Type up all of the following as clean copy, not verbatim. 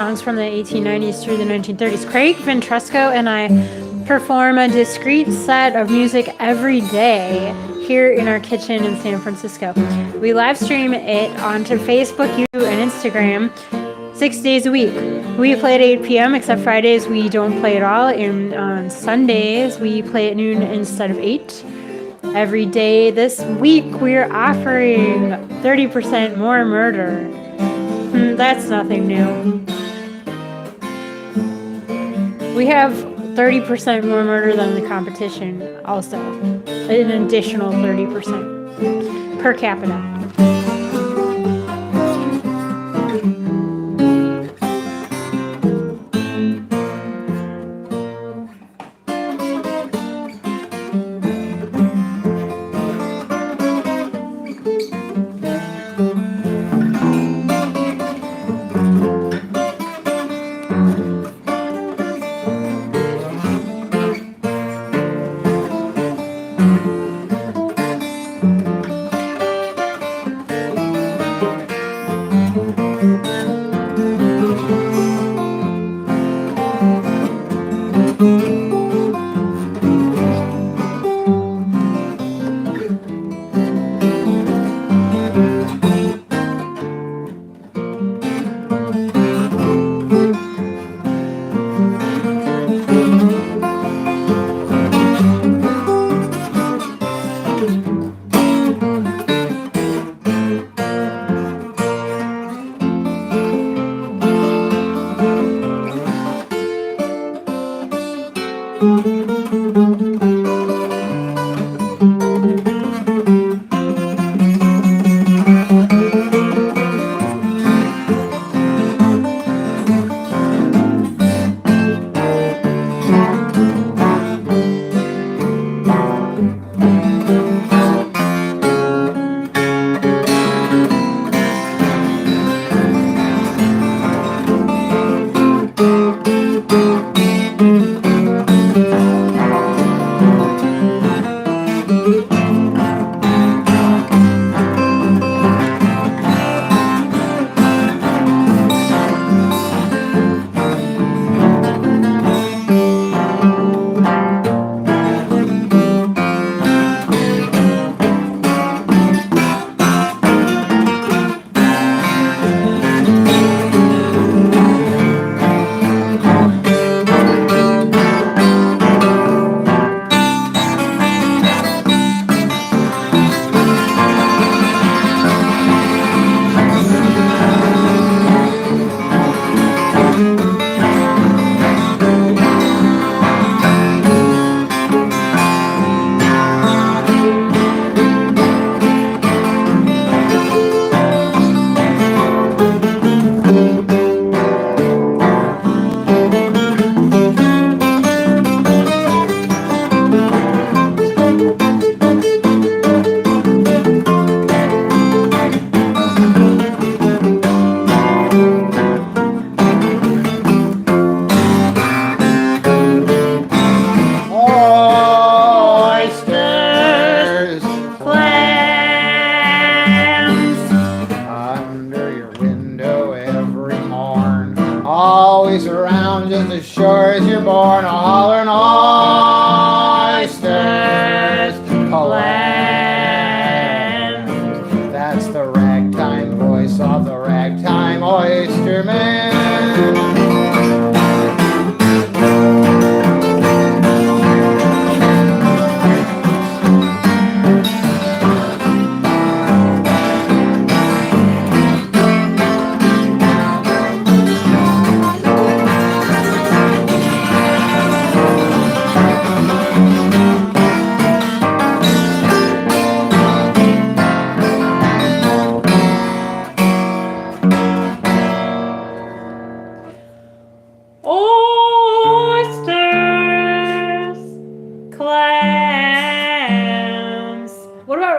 songs from the 1890s through the 1930s. Craig Ventresco and I perform a discrete set of music every day here in our kitchen in San Francisco. We live stream it onto Facebook, YouTube, and Instagram 6 days a week. We play at 8 p.m. except Fridays we don't play at all, and on Sundays we play at noon instead of 8. Every day this week we're offering 30% more murder. That's nothing new. We have 30% more murder than the competition also. An additional 30% per capita.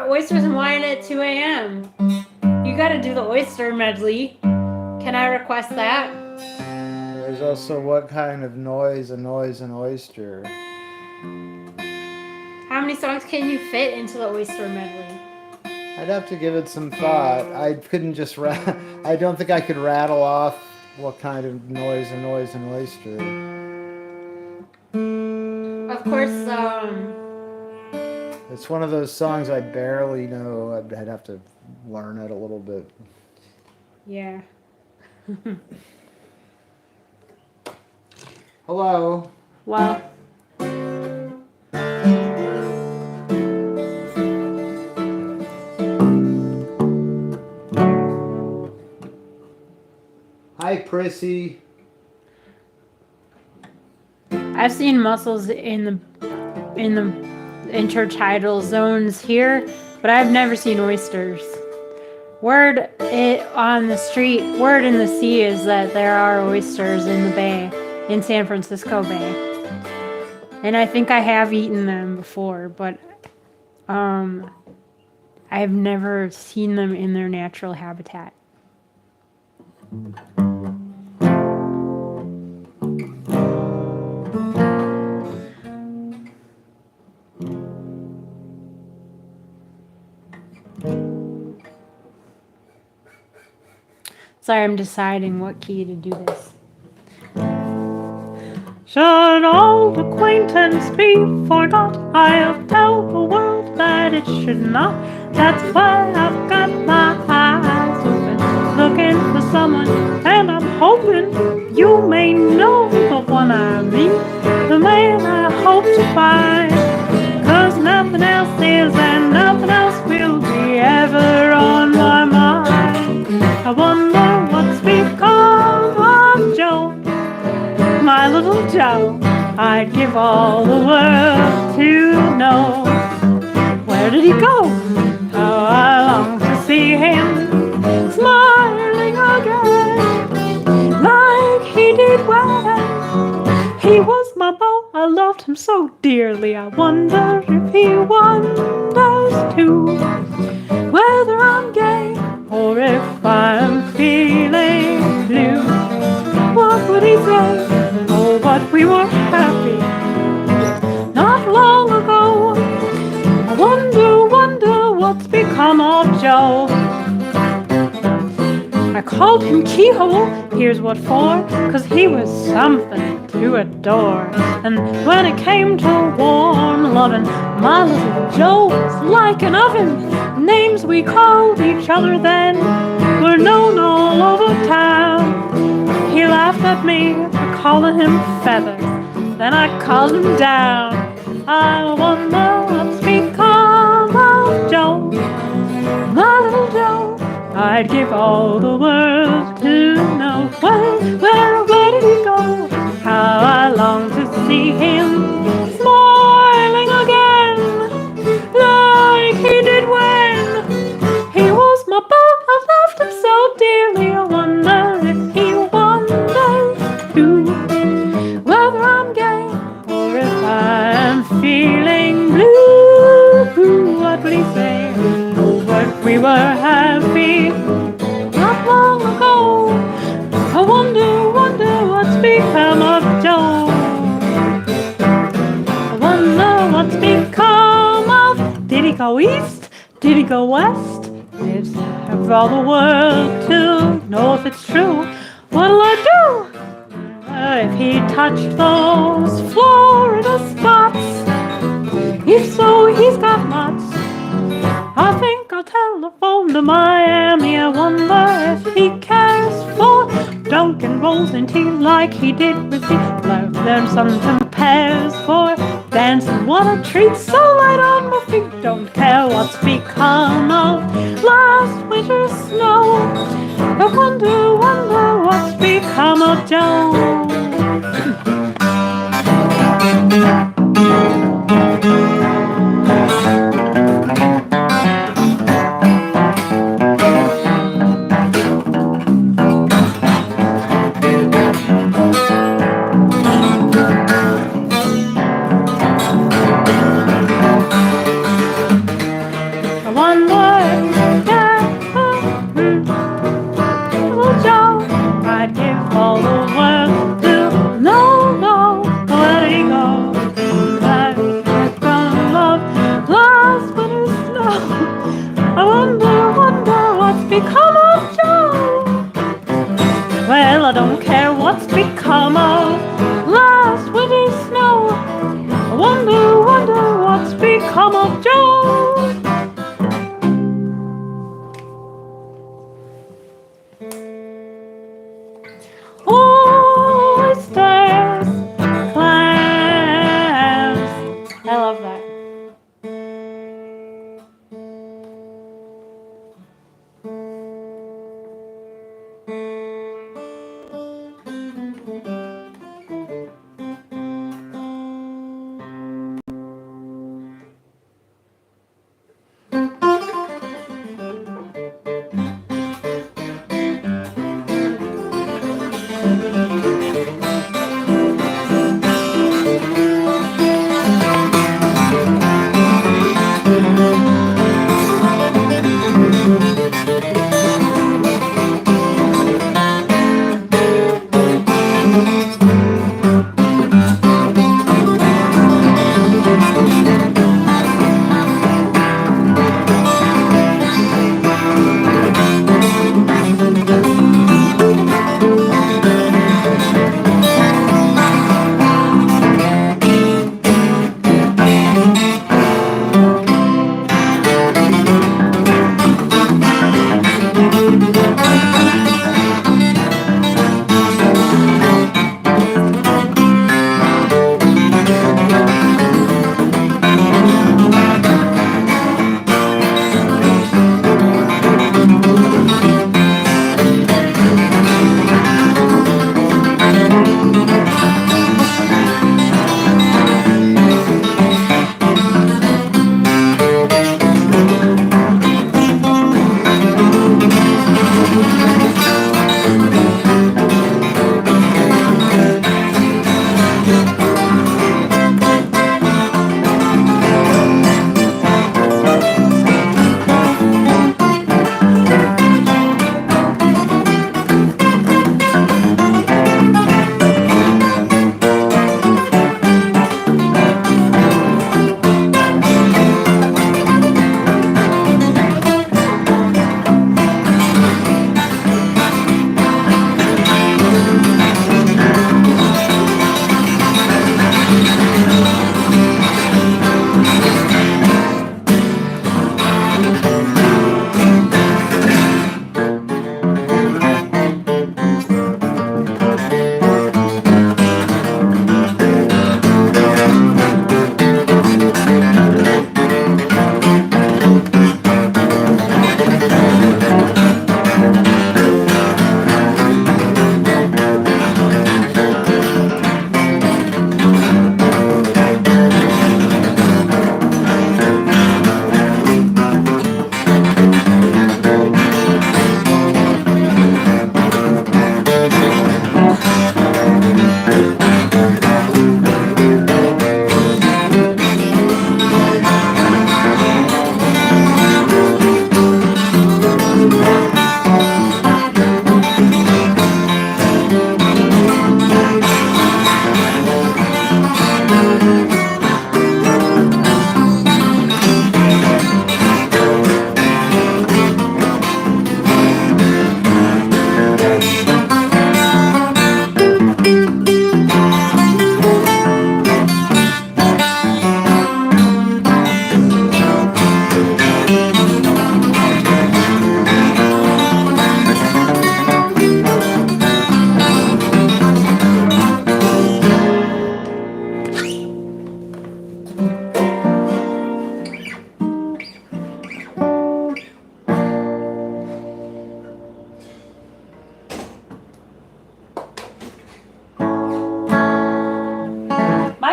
Oysters and wine at 2 a.m. You gotta do the oyster medley. Can I request that? There's also what kind of noise annoys an oyster. How many songs can you fit into the oyster medley? I'd have to give it some thought. I couldn't just I don't think I could rattle off what kind of noise annoys an oyster? Of course, It's one of those songs I barely know. I'd have to learn it a little bit. yeah. Hello. Well, Hi, Prissy. I've seen mussels in the intertidal zones here, but I've never seen oysters. Word on the street, word in the sea is that there are oysters in the bay, in San Francisco Bay. And I think I have eaten them before, but I've never seen them in their natural habitat. Sorry, I'm deciding what key to do this. Should old acquaintance be forgot, I'll tell the world that it should not. That's why I've got my eyes open, looking for someone, and I'm hoping you may know the one I mean, the man I hope to find. 'Cause nothing else is and nothing else will be ever on my mind. I wonder what's become of Joe, my little Joe. I'd give all the world to know. Where did he go? How I long to see him smiling again, like he did when he was my beau. I loved him so dearly. I wonder if he wonders too, whether I'm gay or if I'm feeling blue. What would he say? Oh, but we were happy not long ago. I wonder what's become of Joe. I called him Keyhole, here's what for, 'cause he was something to adore. And when it came to warm loving, my little Joe was like an oven. Names we called each other then were known all over town. He laughed at me for calling him Feathers, then I called him Down. I wonder what's become of Joe, my little Joe. I'd give all the world to know. Where did he go? How I long to see him smiling again, like he did when he was my beau. I loved him so dearly. I wonder if he wonders too, whether I'm gay or if I'm feeling blue. What would he say? Oh, but we were happy not long ago. I wonder what's become of Joe. I wonder what's become of. Did he go east? Did he go west? It's for all the world to know if it's true. What'll I do if he touched those Florida spots? If so, he's got lots. I think I'll telephone to Miami. I wonder if he cares for Dunkin' rolls and tea like he did with me. I've learned something pairs for dancing. What a treat, so light on my feet. Don't care what's become of last winter's snow. I wonder what's become of Joe. I'd give all the world to know, where did he go?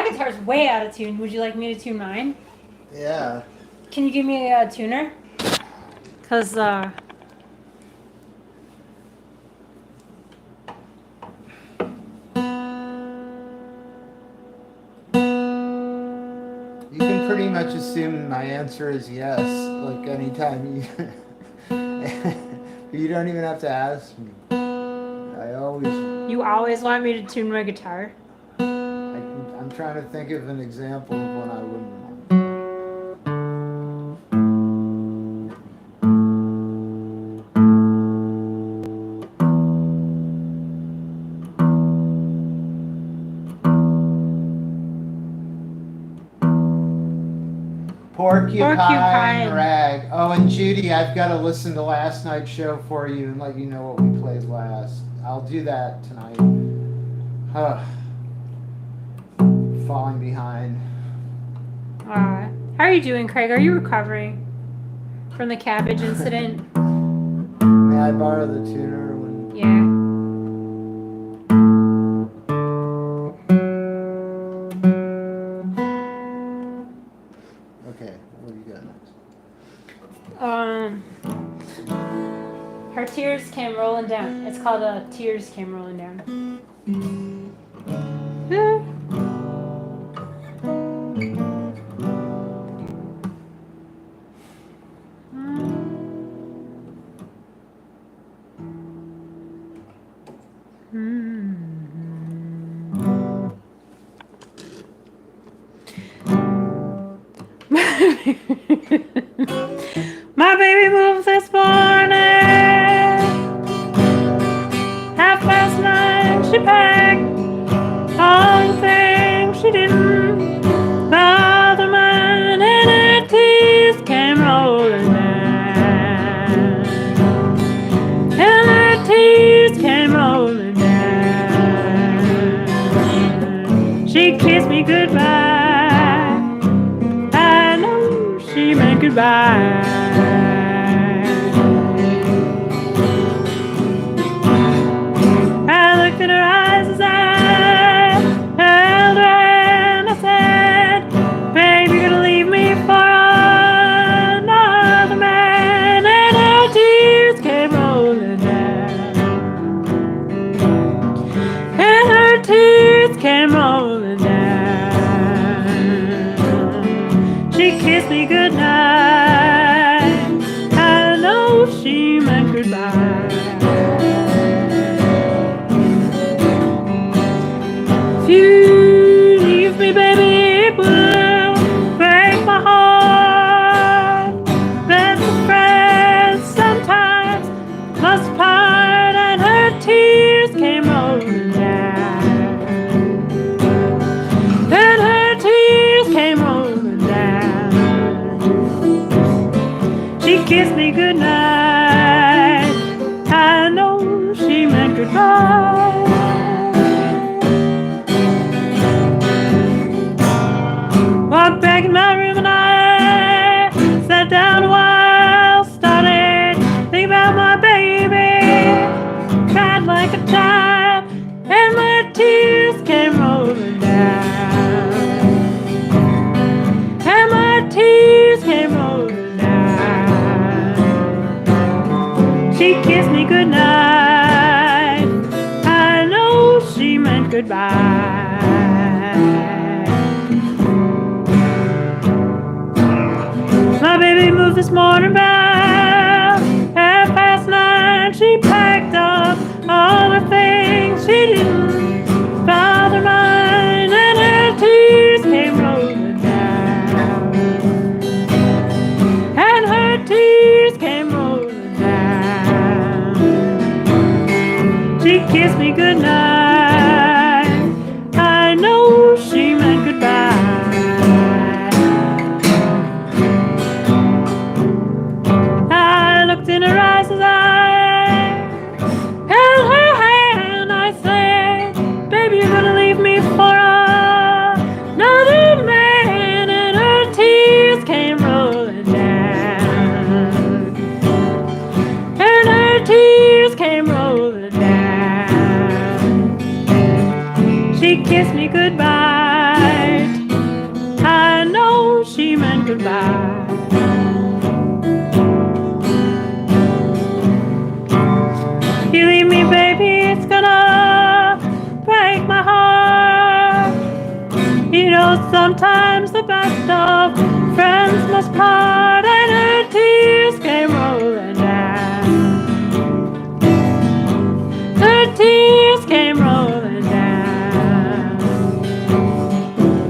My guitar's way out of tune. Would you like me to tune mine? Yeah. Can you give me a tuner? Because, You can pretty much assume my answer is yes. Like anytime you. You don't even have to ask me. I always. you always want me to tune my guitar? I'm trying to think of an example of when I wouldn't want. Porcupine rag. Oh, and Judy, I've got to listen to last night's show for you and let you know what we played last. I'll do that tonight. Falling behind. How are you doing, Craig? Are you recovering from the cabbage incident? May I borrow the tuner? Yeah. Okay, what do you got next? Her tears came rolling down. It's called Tears Came Rolling Down. My baby moved this morning. 9:30, she packed all the things she didn't bother mine, and her tears came rolling down. And her tears came rolling down. She kissed me goodbye. She meant goodbye. I looked in her eyes as I held her hand. I said, babe, you're gonna leave me for another man. And her tears came rolling down. And her tears came rolling down. She kissed me goodnight. I know she meant goodbye. If you leave me, baby, it will break my heart. Best of friends sometimes must part, and her tears came rolling down. And her tears came rolling down. She kissed me goodnight. I know she meant goodbye. Walked back in my room and I sat down a while, started thinking about my baby. Cried like a child, and my tears came rolling down. And my tears came rolling down. She kissed me goodnight. I know she meant goodbye. My baby moved this morning about 9:30. She packed up all the things she didn't bother mine, and her tears came rolling down. And her tears came rolling down. She kissed me goodnight. I know she meant goodbye. I looked in her eyes as I held her hand. I said, baby, you're gonna leave me for another man. And her tears came rolling down. And her tears came rolling down. She kissed me goodbye. sometimes the best of friends must part, and her tears came rolling down. Her tears came rolling down.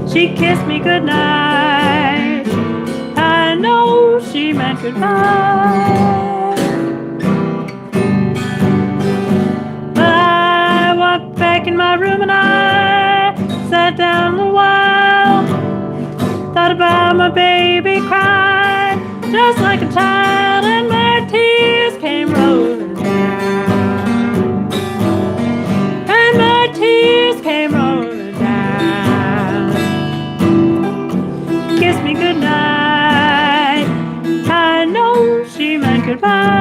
She kissed me goodnight. I know she meant goodbye. I went back in my room and I sat down a while. Thought about my baby, cried just like a child, and my tears came rolling down. And my tears came rolling down. Kiss me goodnight. I know she meant goodbye.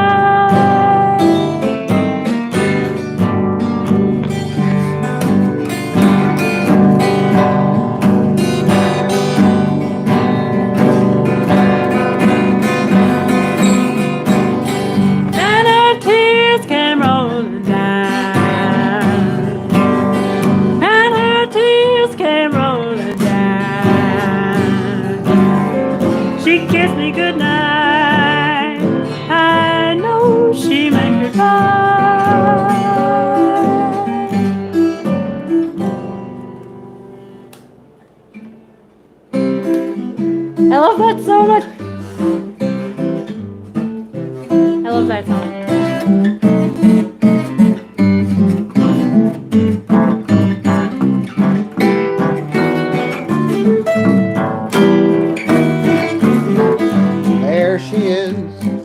She kissed me goodnight. I know she meant goodbye. I love that so much. I love that song.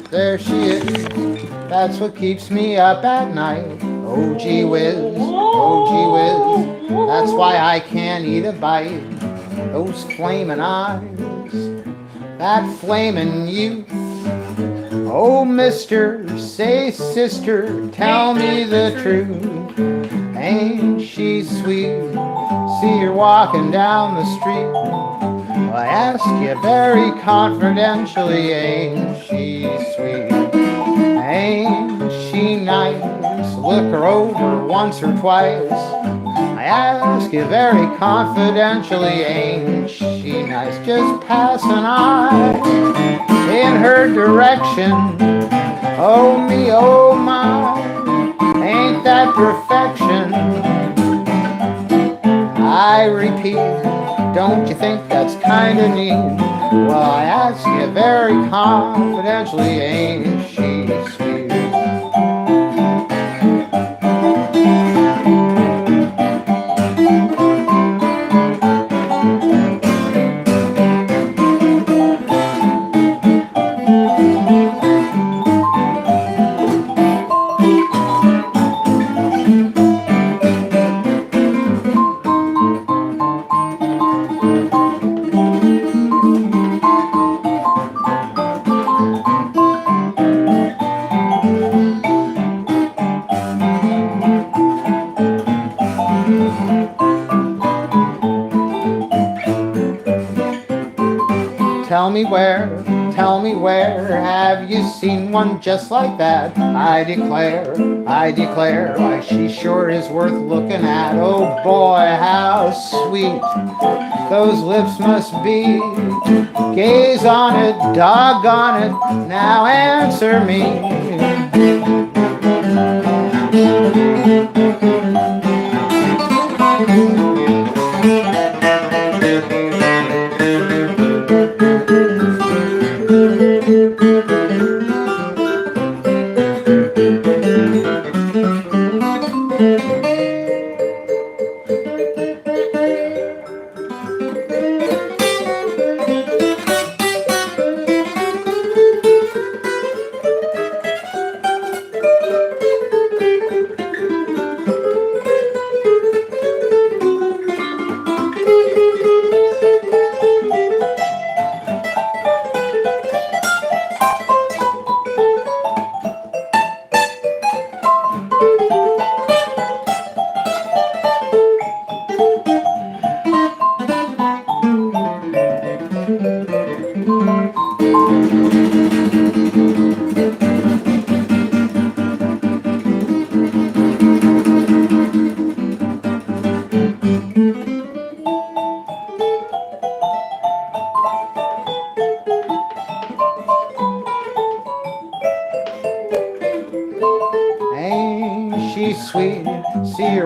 There she is, that's what keeps me up at night. Oh gee whiz, oh gee whiz, that's why I can't eat a bite. Those flaming eyes, that flaming youth. Oh mister, say sister, tell me the truth. Ain't she sweet? See her walking down the street. I ask you very confidentially, ain't she sweet? Ain't she nice? Look her over once or twice. I ask you very confidentially, ain't she nice? Just pass an eye in her direction. Oh me, oh my, ain't that perfection? I repeat, don't you think that's kinda neat? Well, I ask you very confidentially, ain't she sweet? Tell me where, have you seen one just like that? I declare, why she sure is worth looking at. Oh boy, how sweet those lips must be. Gaze on it, doggone it, now answer me.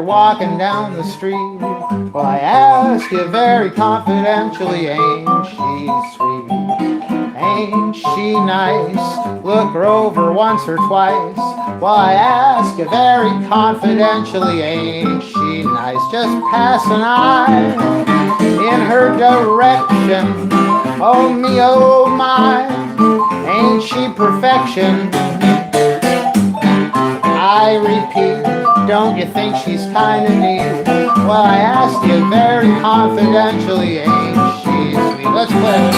walking down the street. Well, I ask you very confidentially, ain't she sweet? Ain't she nice? Look her over once or twice. Well, I ask you very confidentially, ain't she nice? Just pass an eye in her direction. Oh me, oh my, ain't she perfection? I repeat, don't you think she's kinda neat? Well, I asked you very confidentially, ain't she sweet? Let's play.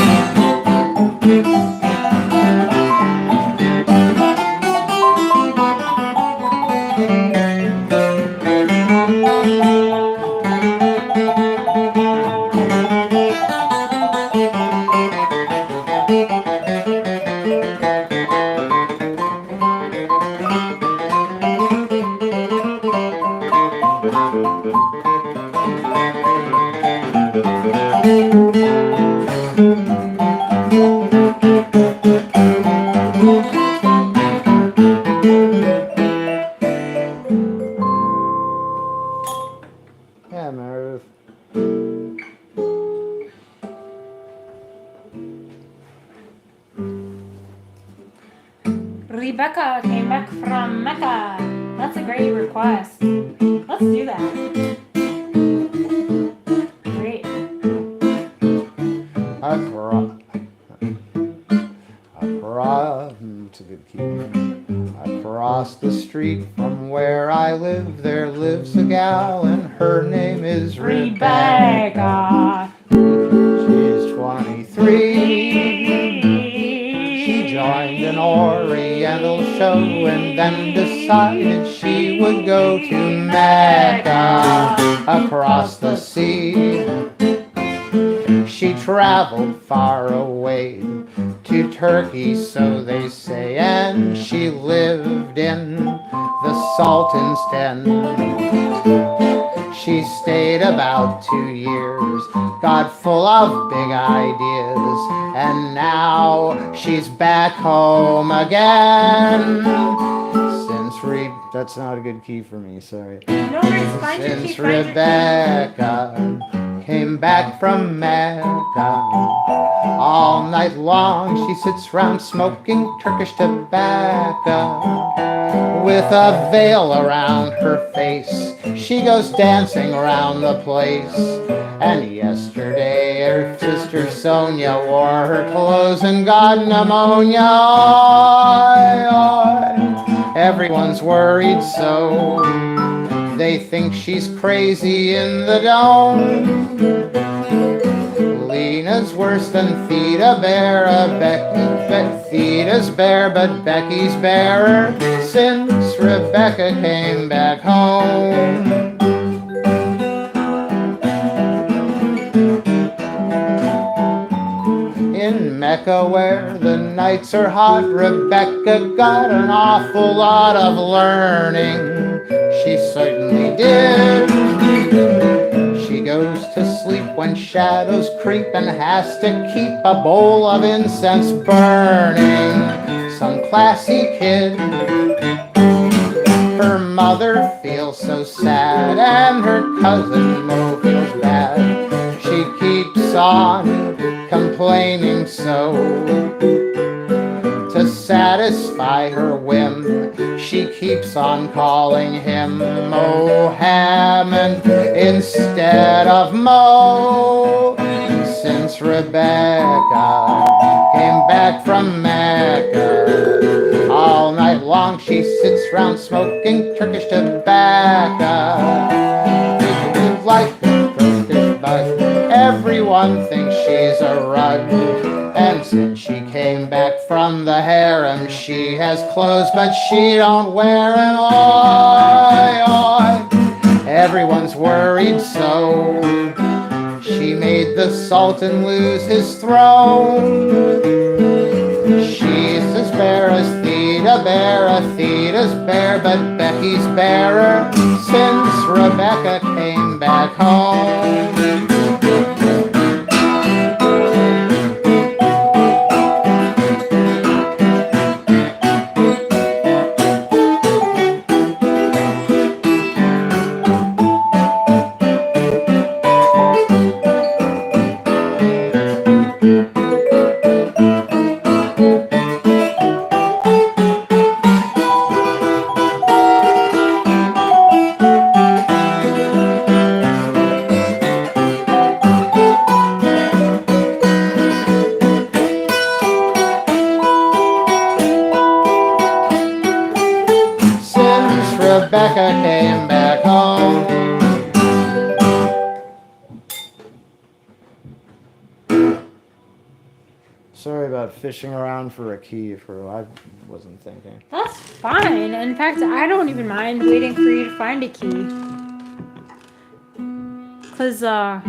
Yeah, Meredith. Rebecca came back from Mecca. That's a great request. Let's do that. Great. It's a good key. Across the street from where I live, there lives a gal, and her name is Rebecca. She's 23. She joined an Oriental show and then decided she would go to Mecca across the sea. She traveled far away to Turkey, so they say, and she lived in the Sultan's den. She stayed about 2 years, got full of big ideas, and now she's back home again. That's not a good key for me, sorry. No worries, find your key. Since Rebecca came back from Mecca, all night long she sits round smoking Turkish tobacco. With a veil around her face, she goes dancing around the place. And yesterday her sister Sonia wore her clothes and got pneumonia. Everyone's worried so they think she's crazy in the dome. Lena's worse than Theta Bear, Theta's bare, but Becky's barer since Rebecca came back home. In Mecca where the nights are hot, Rebecca got an awful lot of learning. She certainly did. She goes to sleep when shadows creep and has to keep a bowl of incense burning. Some classy kid. Her mother feels so sad and her cousin Mo feels bad. She keeps on complaining so. To satisfy her whim, she keeps on calling him Mohammed instead of Mo. Since Rebecca came back from Mecca, all night long she sits round smoking Turkish tobacco. Like a Turkish bug, everyone thinks she's a rug. And since she came back from the harem, she has clothes, but she don't wear 'em. Oi, oi. Everyone's worried so. She made the Sultan lose his throne. She's as bare as Theta Bear, Theta's bare, but Becky's barer since Rebecca came back home. Sorry about fishing around for a key for I wasn't thinking. That's fine. In fact, I don't even mind waiting for you to find a key. Cause I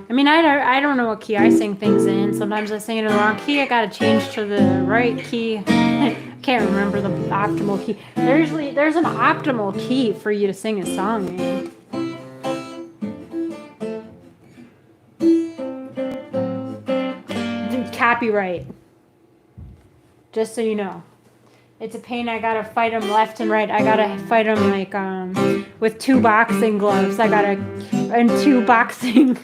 don't know what key I sing things in. Sometimes I sing it in the wrong key. I gotta change to the right key. I can't remember the optimal key. There's an optimal key for you to sing a song in. Copyright. Just so you know. It's a pain. I gotta fight them left and right. I gotta fight them like with 2 boxing gloves. And 2 boxing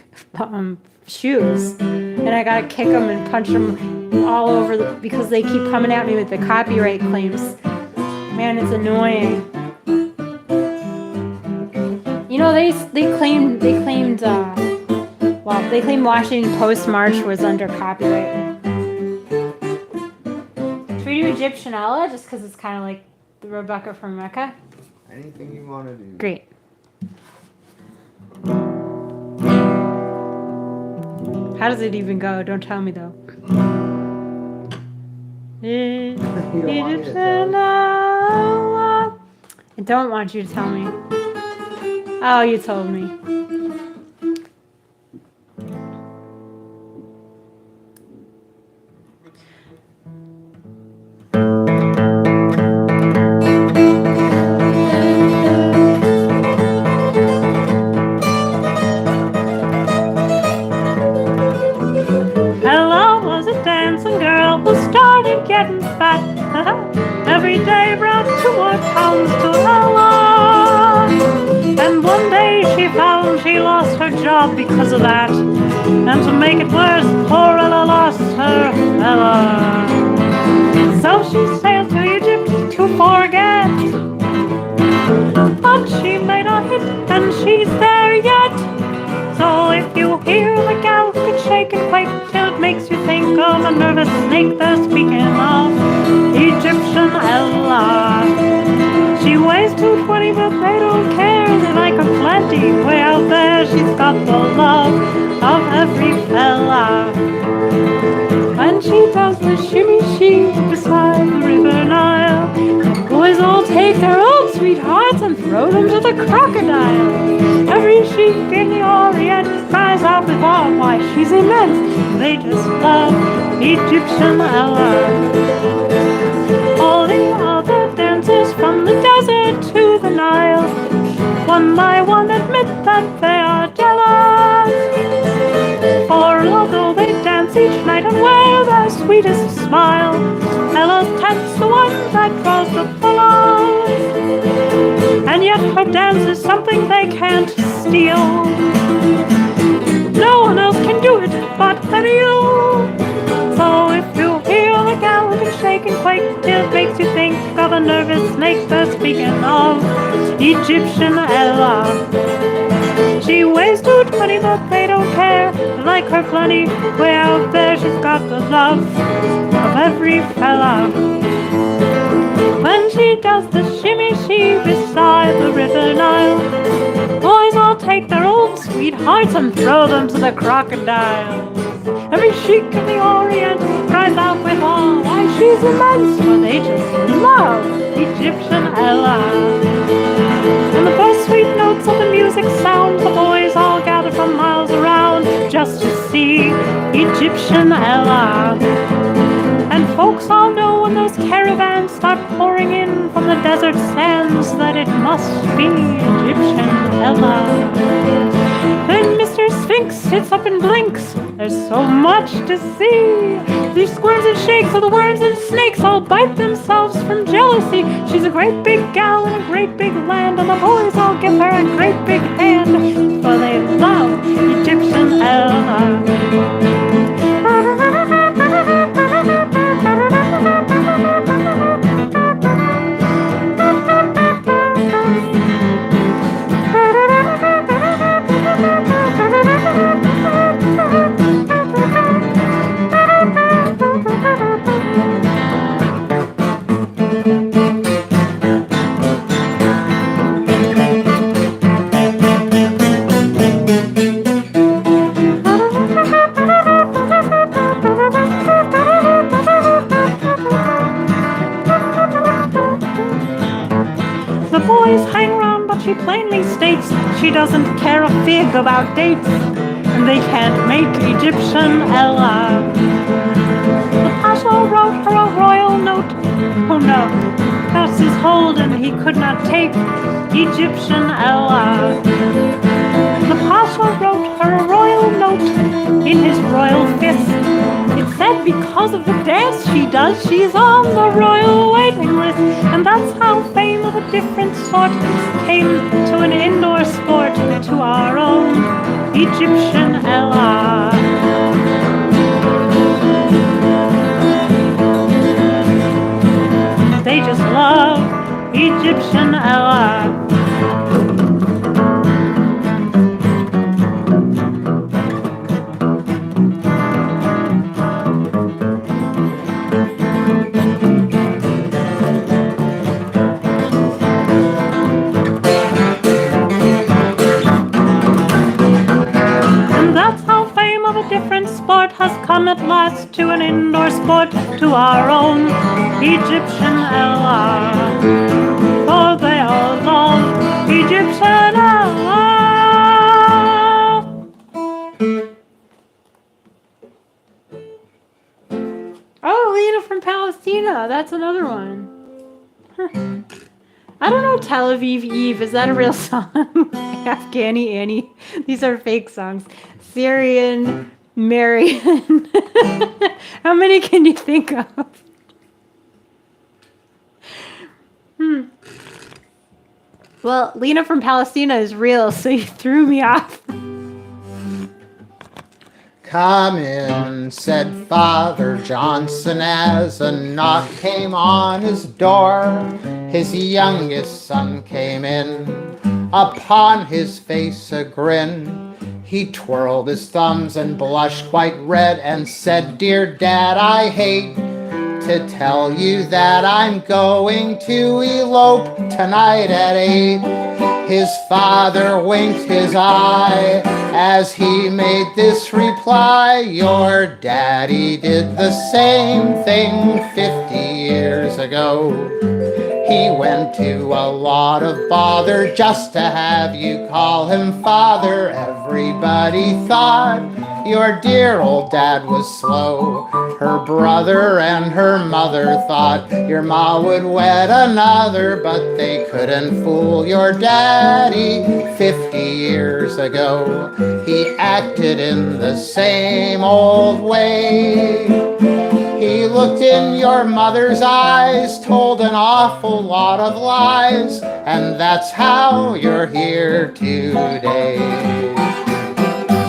shoes. And I gotta kick them and punch them all over because they keep coming at me with the copyright claims. Man, it's annoying. You know, they claimed Washington Post March was under copyright. Should we do Egyptian Ella just because it's kind of like the Rebecca from Mecca? Anything you want to do. Great. How does it even go? Don't tell me though. Egyptian Ella. I don't want you to tell me. Oh, you told me. Ella was a dancing girl who started getting fat. Every day brought 2 more pounds to Ella. And one day she found she lost her job because of that. And to make it worse, poor Ella lost her Ella. So she sailed to Egypt to forget. But she may not hit, and she's there yet. So if you hear the gal get shake and quake till it makes you think of a nervous snake, they're speaking of Egyptian Ella. She weighs 220, but they don't care. They like her plenty. Way out there, she's got the love of every fella. When she does the shimmy-shee beside the river Nile, the boys all take their old sweethearts and throw them to the crocodile. Every sheik in the Orient cries out with awe why she's immense. They just love Egyptian Ella. All the other dancers from the desert to the Nile, one by one admit that they are jealous. For although they dance each night and wear their sweetest smile, Ella's tent's the one that draws the fellows. And yet her dance is something they can't steal. No one else can do it but you. So if you hear the gal get shake and quake till it makes you think of a nervous snake, they're speaking of Egyptian Ella. She weighs 220, but they don't care. They like her plenty. Way out there, she's got the love of every fella. When she does the shimmy-shee beside the river Nile, boys all take their old sweethearts and throw them to the crocodiles. Every sheik in the Orient cries out with awe why she's immense, for they just love Egyptian Ella. When the first sweet notes of the music sound, the boys all gather from miles around just to see Egyptian Ella. And folks all know when those caravans start pouring in from the desert sands that it must be Egyptian Ella. Then Mr. Sphinx sits up and blinks. There's so much to see. These squirms and shakes of the worms and snakes all bite themselves from jealousy. She's a great big gal in a great big land, and the boys all give her a great big hand, for they love Egyptian Ella. big about dates, and they can't make Egyptian Ella. The Pasha wrote her a royal note. Oh no, past his hold and he could not take Egyptian Ella. The Pasha wrote her a royal note in his royal fist. It said because of the dance she does, she's on the royal waiting list. And that's how fame of a different sort came to an indoor sport, to our own Egyptian Ella. They just love Egyptian Ella. Different sport has come at last to an indoor sport, to our own Egyptian Ella. For they all love Egyptian Ella. Oh, Lena from Palestina. That's another one. I don't know Tel Aviv Eve. Is that a real song? Afghani Annie. These are fake songs. Syrian Marion. How many can you think of? Well, Lena from Palestina is real, so you threw me off. Come in, said Father Johnson as a knock came on his door. His youngest son came in, upon his face a grin. He twirled his thumbs and blushed quite red and said, "Dear Dad, I hate to tell you that I'm going to elope tonight at 8. His father winked his eye as he made this reply, "Your daddy did the same thing 50 years ago. He went to a lot of bother just to have you call him father. Everybody thought your dear old dad was slow. Her brother and her mother thought your ma would wed another, but they couldn't fool your daddy 50 years ago. He acted in the same old way. He looked in your mother's eyes, told an awful lot of lies, and that's how you're here today.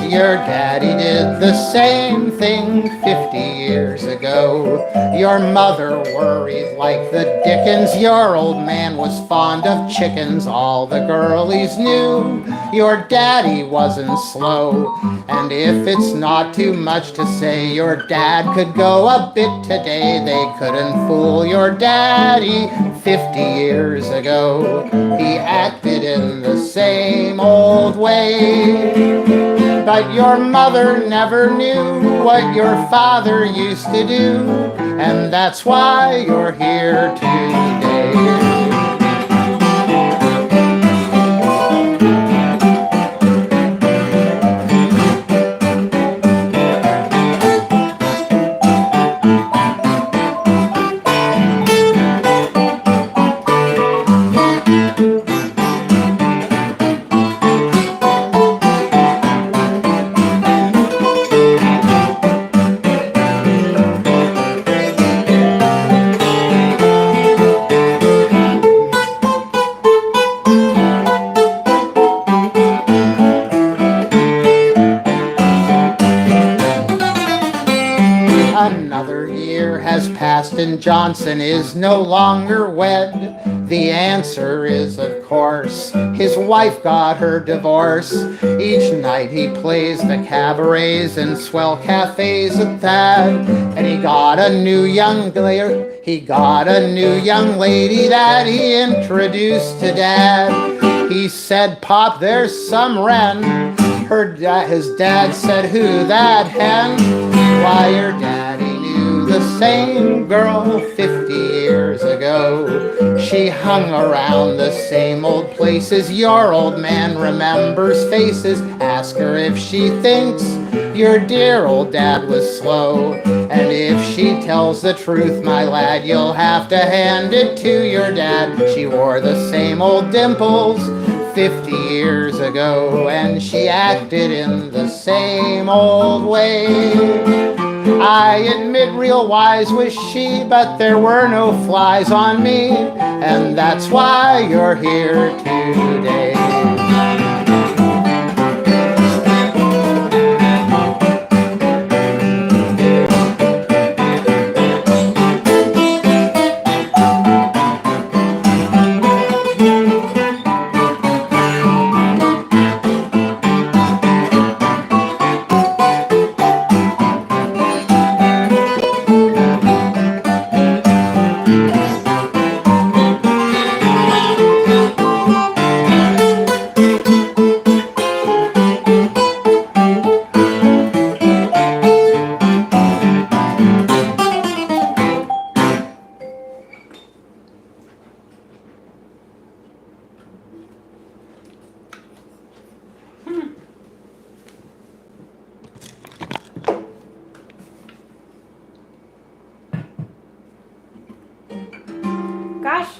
Your daddy did the same thing 50 years ago. Your mother worried like the dickens. Your old man was fond of chickens. All the girlies knew your daddy wasn't slow. And if it's not too much to say, your dad could go a bit today. They couldn't fool your daddy 50 years ago. He acted in the same old way. But your mother never knew what your father used to do, and that's why you're here today. Another year has passed and Johnson is no longer wed. The answer is, of course, his wife got her divorce. Each night he plays the cabarets and swell cafes at that. And he got a new young lady that he introduced to Dad. He said, "Pop, there's some wren." His dad said, "Who, that hen?" Why, your daddy knew the the same girl 50 years ago. She hung around the same old places. Your old man remembers faces. Ask her if she thinks your dear old dad was slow. And if she tells the truth, my lad, you'll have to hand it to your dad. She wore the same old dimples 50 years ago, and she acted in the same old way. I admit real wise was she, but there were no flies on me, and that's why you're here today.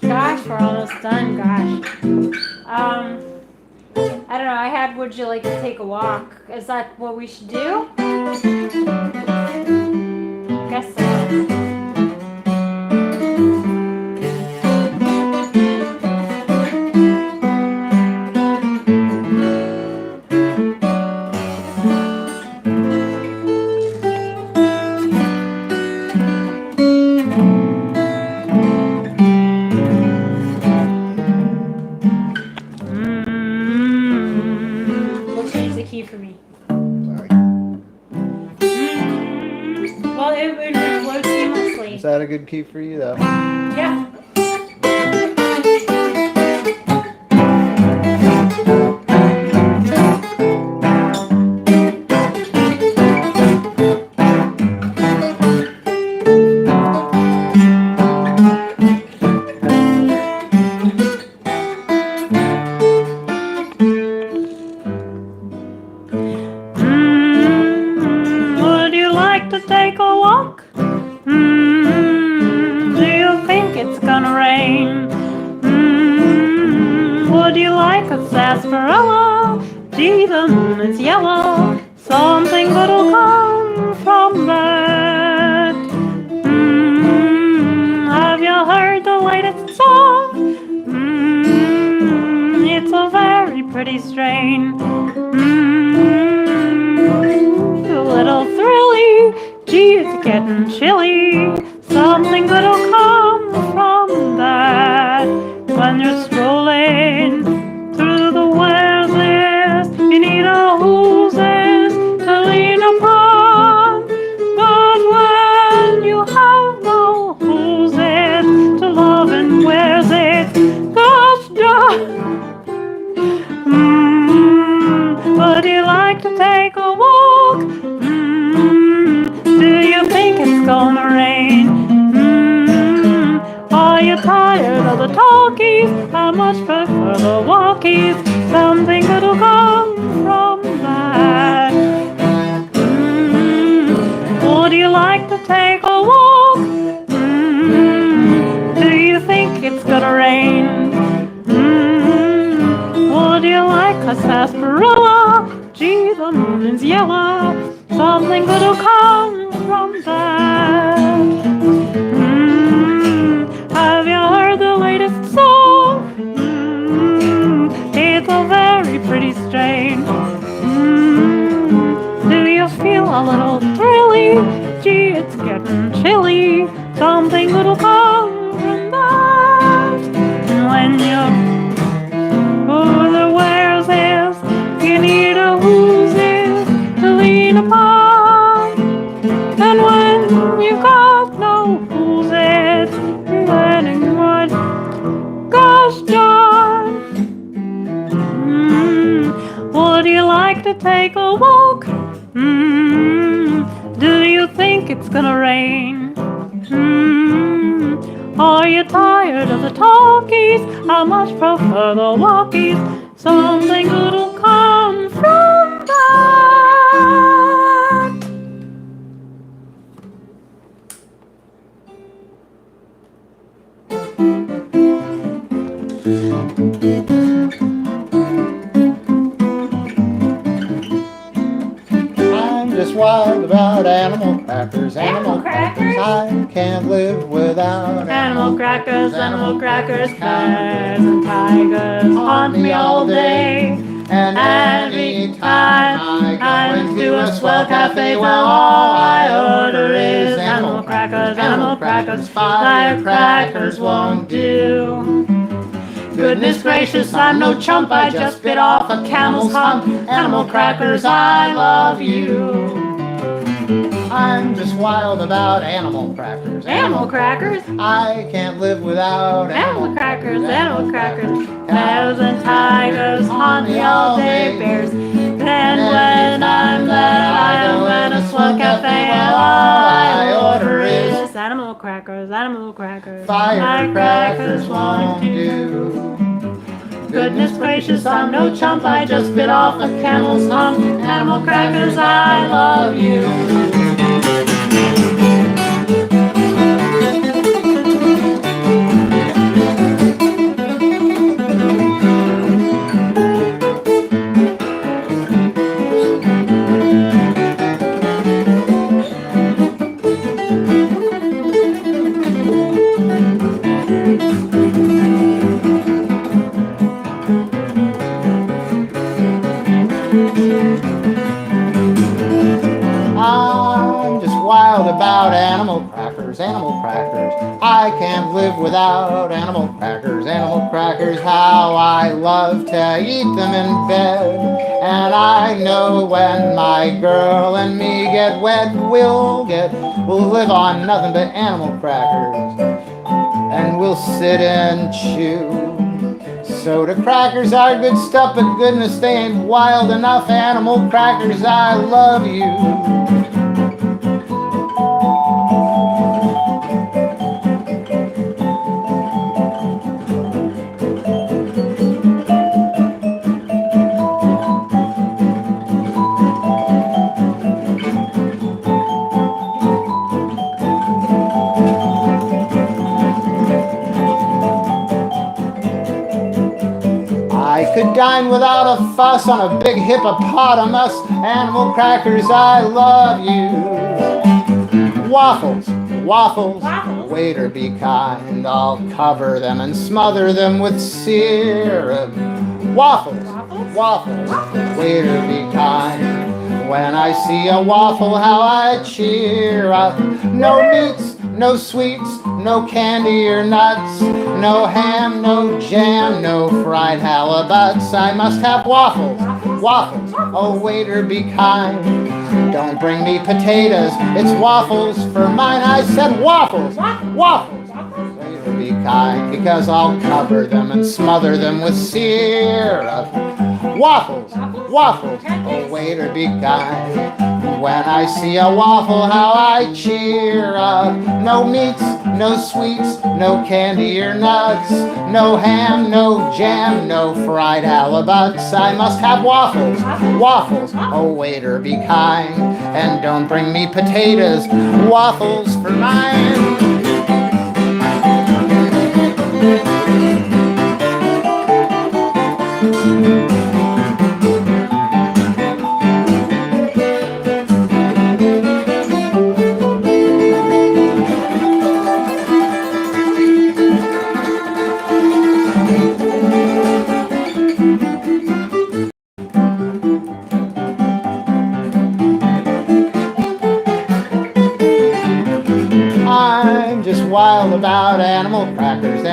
Gosh, we're almost done, gosh. I don't know, I had would you like to take a walk? Is that what we should do? Guess so. We'll change the key for me. Sorry. Well, it would flow seamlessly. Is that a good key for you, though? Yeah. Would you like to take a walk? Do you think it's gonna rain? Would you like a sarsaparilla? Gee, the moon is yellow. Something good'll come from that. Have you heard the latest song? It's a very pretty strain. A little thrilly. Gee, it's getting chilly. Something good'll come from that. When you're strolling through the wilderness, you need a hoses to lean upon. But when you have no hoses to love and wears it, gosh darn. Would you like to take a walk? Do you think it's gonna rain? Are you tired of the talkies? I much prefer the walkies. Something good'll come from that. Would you like to take a walk? Do you think it's gonna rain? Would you like a sarsaparilla? Gee, the moon is yellow. Something good'll come from that. Have you heard the latest song? It's a very pretty strain. Do you feel a little thrilly? Gee, it's getting chilly. Something good'll come from that. When the wears is, you need a whoozes to lean upon. And when you've got no whoozes, then what? Gosh darn. Would you like to take a walk? Do you think it's gonna rain? Are you tired of the talkies? I much prefer the walkies. Something good will come from that. I'm just wild about animal crackers. Animal crackers? I can't live without Animal crackers, bears and tigers haunt me all day. And Every time I go into a swell cafe, well, all I order is animal crackers, firecrackers won't do. Goodness gracious, I'm no chump, I just bit off a camel's hump. Animal crackers, I love you. I'm just wild about animal crackers. Animal crackers? I can't live without Animal crackers, bears and tigers haunt me all day, bears. Then when I'm led, I go in a swell cafe, and all I order is animal crackers, Firecrackers won't do. Goodness gracious, I'm no chump, I just bit off a camel's hump. Animal crackers, I love you. I'm just wild about animal crackers. I can't live without animal crackers. How I love to eat them in bed. And I know when my girl and me get wet, we'll live on nothing but animal crackers. And we'll sit and chew. Soda crackers are good stuff, but goodness, they ain't wild enough. Animal crackers, I love you. I could dine without a fuss on a big hippopotamus. Animal crackers, I love you. Waffles, waiter be kind. I'll cover them and smother them with syrup. Waffles, waiter be kind. When I see a waffle, how I cheer up. No meats, no sweets, no candy or nuts, no ham, no jam, no fried halibuts. I must have waffles, oh waiter be kind. Don't bring me potatoes, it's waffles for mine. I said waffles, waiter be kind, because I'll cover them and smother them with syrup. Waffles, oh waiter be kind. When I see a waffle, how I cheer up. No meats, no sweets, no candy or nuts, no ham, no jam, no fried halibuts. I must have waffles, oh waiter be kind. And don't bring me potatoes, waffles for mine. I'm just wild about animal crackers.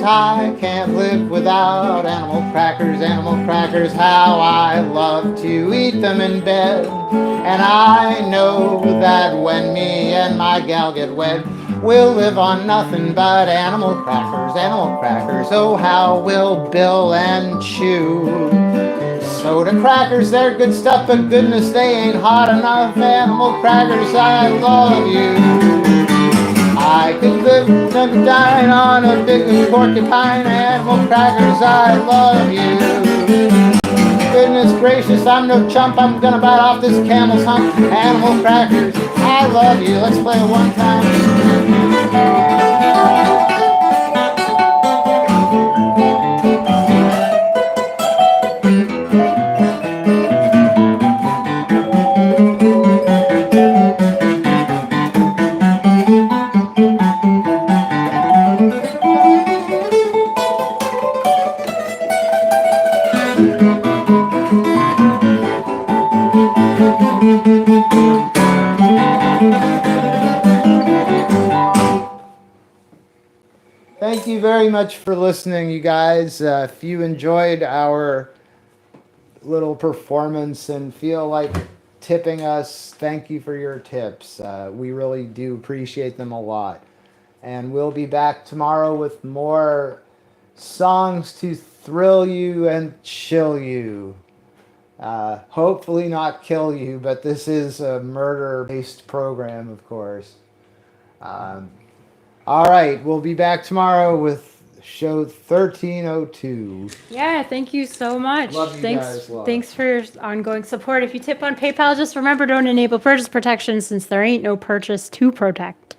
I can't live without animal crackers. How I love to eat them in bed. And I know that when me and my gal get wed, we'll live on nothing but animal crackers. Oh, how we'll bill and chew. Soda crackers, they're good stuff, but goodness, they ain't hot enough. Animal crackers, I love you. I could live and dine on a big porcupine. Animal crackers, I love you. Goodness gracious, I'm no chump. I'm gonna bite off this camel's hump. Animal crackers, I love you. Let's play it one time. Thank you very much for listening, you guys. If you enjoyed our little performance and feel like tipping us, thank you for your tips. We really do appreciate them a lot. And we'll be back tomorrow with more songs to thrill you and chill you. Hopefully not kill you, but this is a murder-based program, of course. All right, we'll be back tomorrow with show 1302. Yeah, thank you so much. Love you guys. Thanks for your ongoing support. If you tip on PayPal, just remember, don't enable purchase protection since there ain't no purchase to protect.